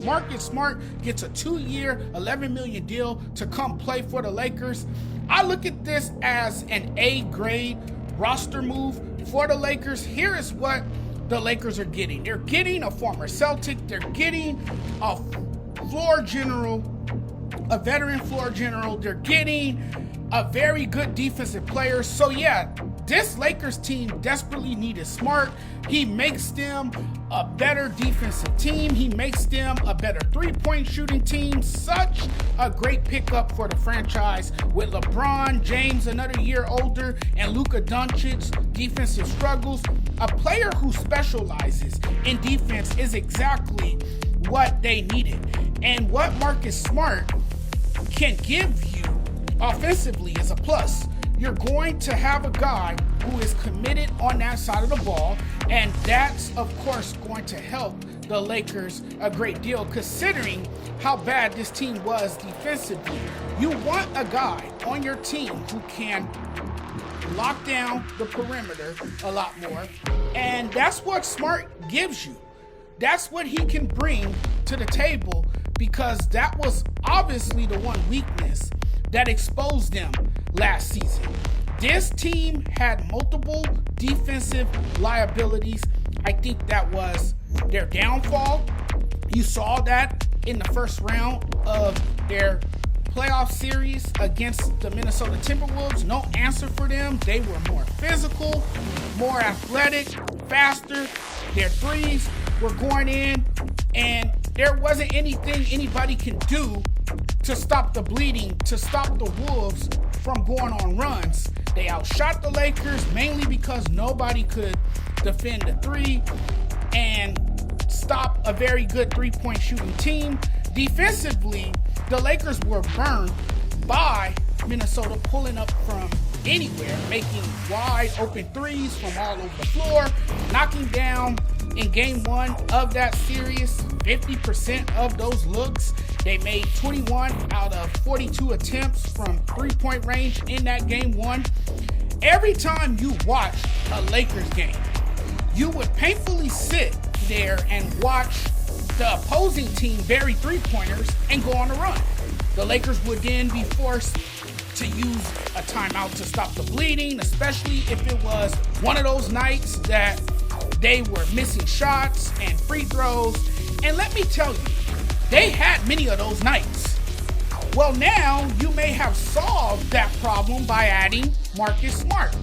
Marcus Smart gets a 2-year, $11 million deal to come play for the Lakers. I look at this as an A-grade roster move for the Lakers. Here is what the Lakers are getting. They're getting a former Celtic. They're getting a floor general, a veteran floor general. They're getting a very good defensive player. So yeah, this Lakers team desperately needed Smart. He makes them a better defensive team. He makes them a better three-point shooting team. Such a great pickup for the franchise with LeBron James another year older and Luka Doncic's defensive struggles. A player who specializes in defense is exactly what they needed. And what Marcus Smart can give you offensively is a plus. You're going to have a guy who is committed on that side of the ball, and that's, of course, going to help the Lakers a great deal, considering how bad this team was defensively. You want a guy on your team who can lock down the perimeter a lot more, and that's what Smart gives you. That's what he can bring to the table, because that was obviously the one weakness that exposed them last season. This team had multiple defensive liabilities. I think that was their downfall. You saw that in the first round of their playoff series against the Minnesota Timberwolves. No answer for them. They were more physical, more athletic, faster. Their threes were going in, and there wasn't anything anybody can do to stop the bleeding, to stop the Wolves from going on runs. They outshot the Lakers mainly because nobody could defend the three and stop a very good three-point shooting team. Defensively, the Lakers were burned by Minnesota pulling up from anywhere, making wide open threes from all over the floor, knocking down in game one of that series 50% of those looks. They made 21 out of 42 attempts from three-point range in that game one. Every time you watch a Lakers game, you would painfully sit there and watch the opposing team bury three-pointers and go on a run. The Lakers would then be forced to use a timeout to stop the bleeding, especially if it was one of those nights that they were missing shots and free throws. And let me tell you, they had many of those nights. Well, now you may have solved that problem by adding Marcus Smart.